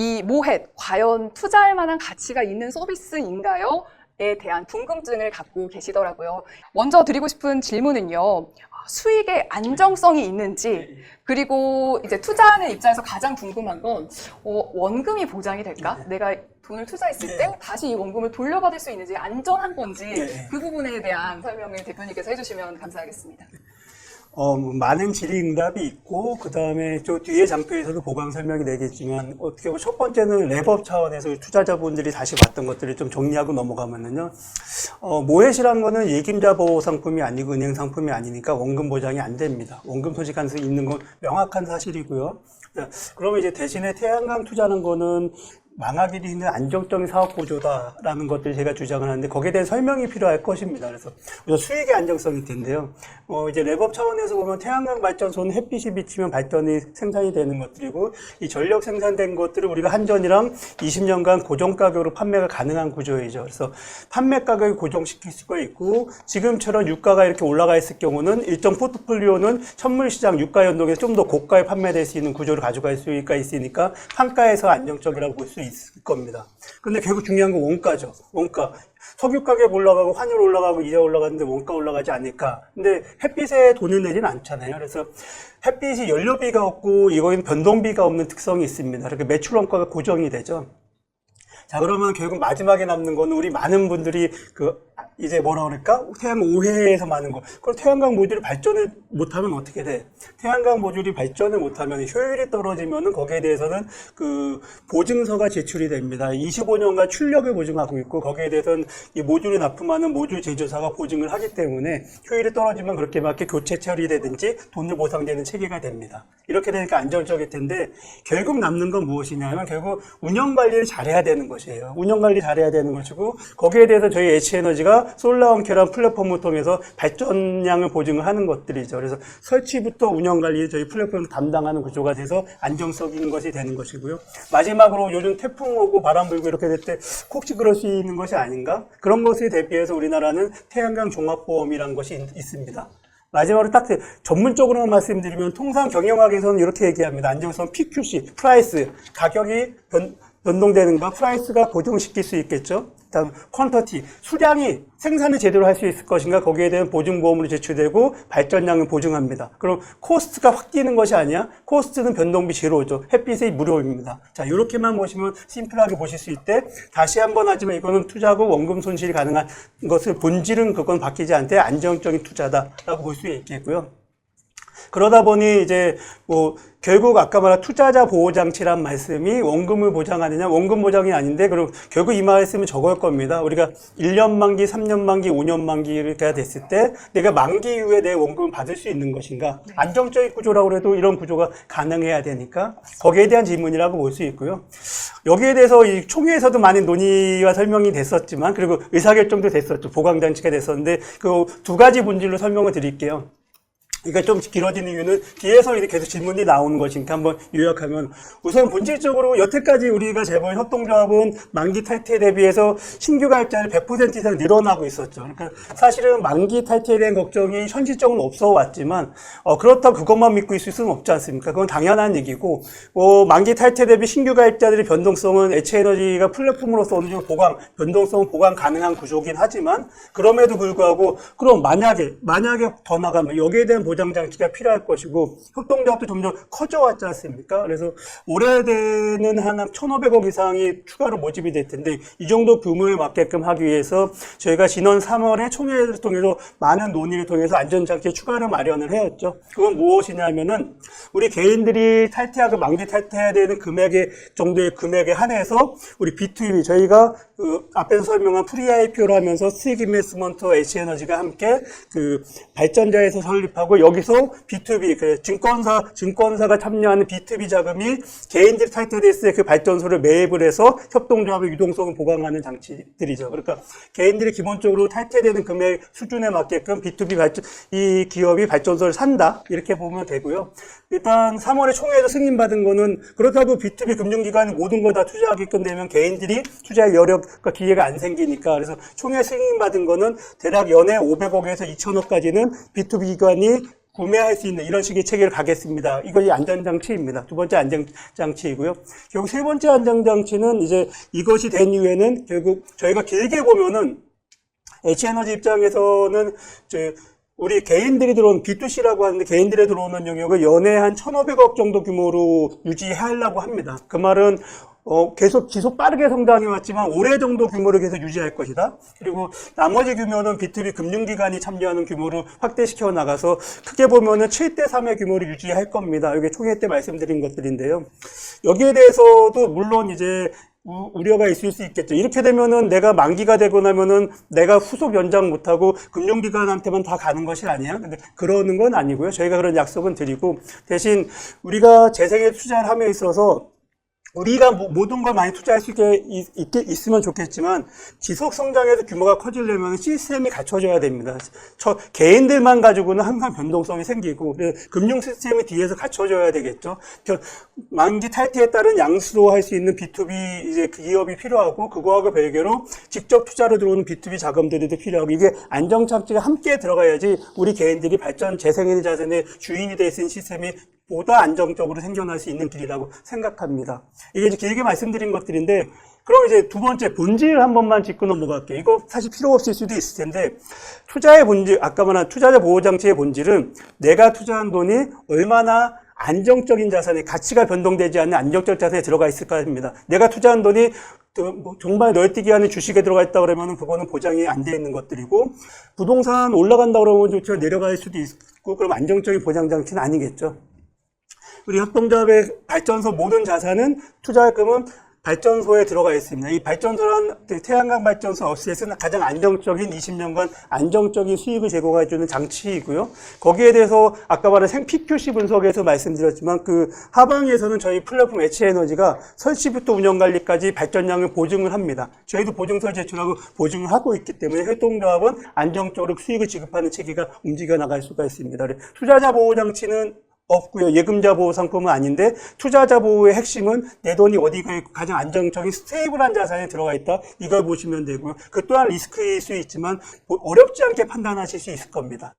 이 모햇 과연 투자할 만한 가치가 있는 서비스인가요? 에 대한 궁금증을 갖고 계시더라고요. 먼저 드리고 싶은 질문은요. 수익의 안정성이 있는지, 그리고 이제 투자하는 입장에서 가장 궁금한 건 원금이 보장이 될까? 내가 돈을 투자했을 때 다시 이 원금을 돌려받을 수 있는지, 안전한 건지 그 부분에 대한 설명을 대표님께서 해주시면 감사하겠습니다. 많은 질의응답이 있고, 그 다음에 저 뒤에 장표에서도 보강 설명이 되겠지만, 어떻게 보면 첫 번째는 랩업 차원에서 투자자분들이 다시 봤던 것들을 좀 정리하고 넘어가면은요, 모햇이란 거는 예금자 보호 상품이 아니고 은행 상품이 아니니까 원금 보장이 안 됩니다. 원금 소지 가능성이 있는 건 명확한 사실이고요. 그러면 이제 대신에 태양광 투자하는 거는 망하기 힘든 안정적인 사업 구조다라는 것들을 제가 주장을 하는데 거기에 대한 설명이 필요할 것입니다. 그래서 수익의 안정성일 텐데요. 이제 랩업 차원에서 보면 태양광 발전소는 햇빛이 비치면 발전이 생산이 되는 것들이고 이 전력 생산된 것들을 우리가 한전이랑 20년간 고정 가격으로 판매가 가능한 구조이죠. 그래서 판매 가격을 고정시킬 수가 있고 지금처럼 유가가 이렇게 올라가 있을 경우는 일정 포트폴리오는 선물시장 유가 연동에서 좀 더 고가에 판매될 수 있는 구조를 가져갈 수가 있으니까 판가에서 안정적이라고 볼 수 있을 겁니다. 그런데 결국 중요한 건 원가죠. 원가. 석유 가격 올라가고 환율 올라가고 이자 올라가는데 원가 올라가지 않을까. 근데 햇빛에 돈을 내지는 않잖아요. 그래서 햇빛이 연료비가 없고 이거에는 변동비가 없는 특성이 있습니다. 그러니까 매출 원가가 고정이 되죠. 자, 그러면 결국 마지막에 남는 거는 우리 많은 분들이 이제 뭐라 그럴까? 태양광 5회에서 많은 거. 그럼 태양광 모듈이 발전을 못하면 어떻게 돼? 태양광 모듈이 발전을 못하면 효율이 떨어지면은 거기에 대해서는 보증서가 제출이 됩니다. 25년간 출력을 보증하고 있고 거기에 대해서는 이 모듈을 납품하는 모듈 제조사가 보증을 하기 때문에 효율이 떨어지면 그렇게 맞게 교체 처리되든지 돈을 보상되는 체계가 됩니다. 이렇게 되니까 안정적일 텐데 결국 남는 건 무엇이냐면 결국 운영 관리를 잘해야 되는 것이에요. 운영 관리 잘해야 되는 것이고 거기에 대해서 저희 H에너지가 솔라원큐라는 플랫폼을 통해서 발전량을 보증을 하는 것들이죠. 그래서 설치부터 운영 관리를 저희 플랫폼을 담당하는 구조가 돼서 안정적인 것이 되는 것이고요. 마지막으로 요즘 태풍 오고 바람 불고 이렇게 될 때 혹시 그럴 수 있는 것이 아닌가? 그런 것에 대비해서 우리나라는 태양광 종합보험이라는 것이 있습니다. 마지막으로 딱 전문적으로만 말씀드리면 통상 경영학에서는 이렇게 얘기합니다. 안정성 PQC, 프라이스, 가격이 변동되는 거, 프라이스가 고정시킬 수 있겠죠. 다음 퀀터티, 수량이 생산을 제대로 할 수 있을 것인가 거기에 대한 보증보험으로 제출되고 발전량을 보증합니다. 그럼 코스트가 확 뛰는 것이 아니야. 코스트는 변동비 제로죠. 햇빛이 무료입니다. 자, 이렇게만 보시면 심플하게 보실 수 있대. 다시 한번 하지만 이거는 투자고 원금 손실이 가능한 것을 본질은 그건 바뀌지 않되 안정적인 투자다라고 볼 수 있겠고요. 그러다 보니 이제 결국 아까 말한 투자자 보호장치란 말씀이 원금을 보장하느냐, 원금 보장이 아닌데, 그럼 결국 이 말씀은 저걸 겁니다. 우리가 1년 만기, 3년 만기, 5년 만기가 됐을 때 내가 만기 이후에 내 원금을 받을 수 있는 것인가? 안정적인 구조라고 해도 이런 구조가 가능해야 되니까 거기에 대한 질문이라고 볼 수 있고요. 여기에 대해서 이 총회에서도 많은 논의와 설명이 됐었지만, 그리고 의사결정도 됐었죠. 보강장치가 됐었는데, 그 두 가지 본질로 설명을 드릴게요. 그러니까 좀 길어지는 이유는 뒤에서 이렇게 계속 질문이 나오는 것이니까 한번 요약하면 우선 본질적으로 여태까지 우리가 재벌 협동조합은 만기 탈퇴에 대비해서 신규 가입자를 100% 이상 늘어나고 있었죠. 그러니까 사실은 만기 탈퇴에 대한 걱정이 현실적으로 없어 왔지만 그렇다고 그것만 믿고 있을 수는 없지 않습니까? 그건 당연한 얘기고 만기 탈퇴 대비 신규 가입자들의 변동성은 H에너지가 플랫폼으로서 어느 정도 변동성은 보강 가능한 구조긴 하지만 그럼에도 불구하고 그럼 만약에 더 나가면 여기에 대한 보장 장치가 필요할 것이고 협동조합도 점점 커져왔지 않습니까? 그래서 올해되는 한 1,500억 이상이 추가로 모집이 될 텐데 이 정도 규모에 맞게끔 하기 위해서 저희가 지난 3월에 총회를 통해서 많은 논의를 통해서 안전장치 추가로 마련을 해왔죠. 그건 무엇이냐면은 우리 개인들이 탈퇴하고 만기 탈퇴해야 되는 정도의 금액에 한해서 우리 B2B 저희가 앞에서 설명한 프리-IPO를 하면서 스틱 인베스트먼트와 H에너지가 함께 발전자에서 설립하고 여기서 B2B, 증권사가 참여하는 B2B 자금이 개인들이 탈퇴됐을 때 그 발전소를 매입을 해서 협동조합의 유동성을 보강하는 장치들이죠. 그러니까 개인들이 기본적으로 탈퇴되는 금액 수준에 맞게끔 B2B 이 기업이 발전소를 산다. 이렇게 보면 되고요. 일단 3월에 총회에서 승인받은 거는 그렇다고 B2B 금융기관이 모든 걸 다 투자하게끔 되면 개인들이 투자할 여력과 기회가 안 생기니까 그래서 총회 승인받은 거는 대략 연에 500억에서 2,000억까지는 B2B 기관이 구매할 수 있는 이런 식의 체계를 가겠습니다. 이것이 안전장치입니다. 두 번째 안전장치이고요. 결국 세 번째 안전장치는 이제 이것이 된 이후에는 결국 저희가 길게 보면은 H에너지 입장에서는 우리 개인들이 들어오는 B2C라고 하는데 개인들이 들어오는 영역을 연에 한 1,500억 정도 규모로 유지하려고 합니다. 그 말은 계속 지속 빠르게 성장해 왔지만 올해 정도 규모를 계속 유지할 것이다. 그리고 나머지 규모는 B2B 금융기관이 참여하는 규모로 확대시켜 나가서 크게 보면은 7대 3의 규모를 유지할 겁니다. 이게 총회 때 말씀드린 것들인데요. 여기에 대해서도 물론 이제 우려가 있을 수 있겠죠. 이렇게 되면은 내가 만기가 되고 나면은 내가 후속 연장 못하고 금융기관한테만 다 가는 것이 아니야. 근데 그러는 건 아니고요. 저희가 그런 약속은 드리고 대신 우리가 재생에 투자를 함에 있어서 우리가 모든 걸 많이 투자할 수 있으면 좋겠지만 지속 성장에서 규모가 커지려면 시스템이 갖춰져야 됩니다. 개인들만 가지고는 항상 변동성이 생기고 금융 시스템이 뒤에서 갖춰져야 되겠죠. 만기 탈퇴에 따른 양수로 할 수 있는 B2B 이제 기업이 필요하고 그거하고 별개로 직접 투자로 들어오는 B2B 자금들이 필요하고 이게 안정장치가 함께 들어가야지 우리 개인들이 발전 재생에너지 자산의 주인이 될 수 있는 시스템이 보다 안정적으로 생겨날 수 있는 길이라고 생각합니다. 이게 이제 길게 말씀드린 것들인데, 그럼 이제 두 번째 본질 한 번만 짚고 넘어갈게요. 이거 사실 필요 없을 수도 있을 텐데, 투자의 본질, 아까 말한 투자자 보호장치의 본질은 내가 투자한 돈이 얼마나 안정적인 자산에 가치가 변동되지 않는 안정적 자산에 들어가 있을까 합니다. 내가 투자한 돈이 정말 널뛰기 하는 주식에 들어가 있다 그러면 그거는 보장이 안 돼 있는 것들이고, 부동산 올라간다 그러면 좋죠. 내려갈 수도 있고, 그럼 안정적인 보장 장치는 아니겠죠. 우리 협동조합의 발전소 모든 자산은 투자금은 발전소에 들어가 있습니다. 이 발전소란 태양광 발전소 업체에서는 가장 안정적인 20년간 안정적인 수익을 제공해주는 장치이고요. 거기에 대해서 아까 말한 PQC 분석에서 말씀드렸지만 그 하방에서는 저희 플랫폼 H에너지가 설치부터 운영관리까지 발전량을 보증을 합니다. 저희도 보증서를 제출하고 보증을 하고 있기 때문에 협동조합은 안정적으로 수익을 지급하는 체계가 움직여 나갈 수가 있습니다. 투자자 보호 장치는 없고요. 예금자 보호 상품은 아닌데 투자자 보호의 핵심은 내 돈이 어디가 있고 가장 안정적인 스테이블한 자산에 들어가 있다. 이걸 보시면 되고요. 그 또한 리스크일 수 있지만 어렵지 않게 판단하실 수 있을 겁니다.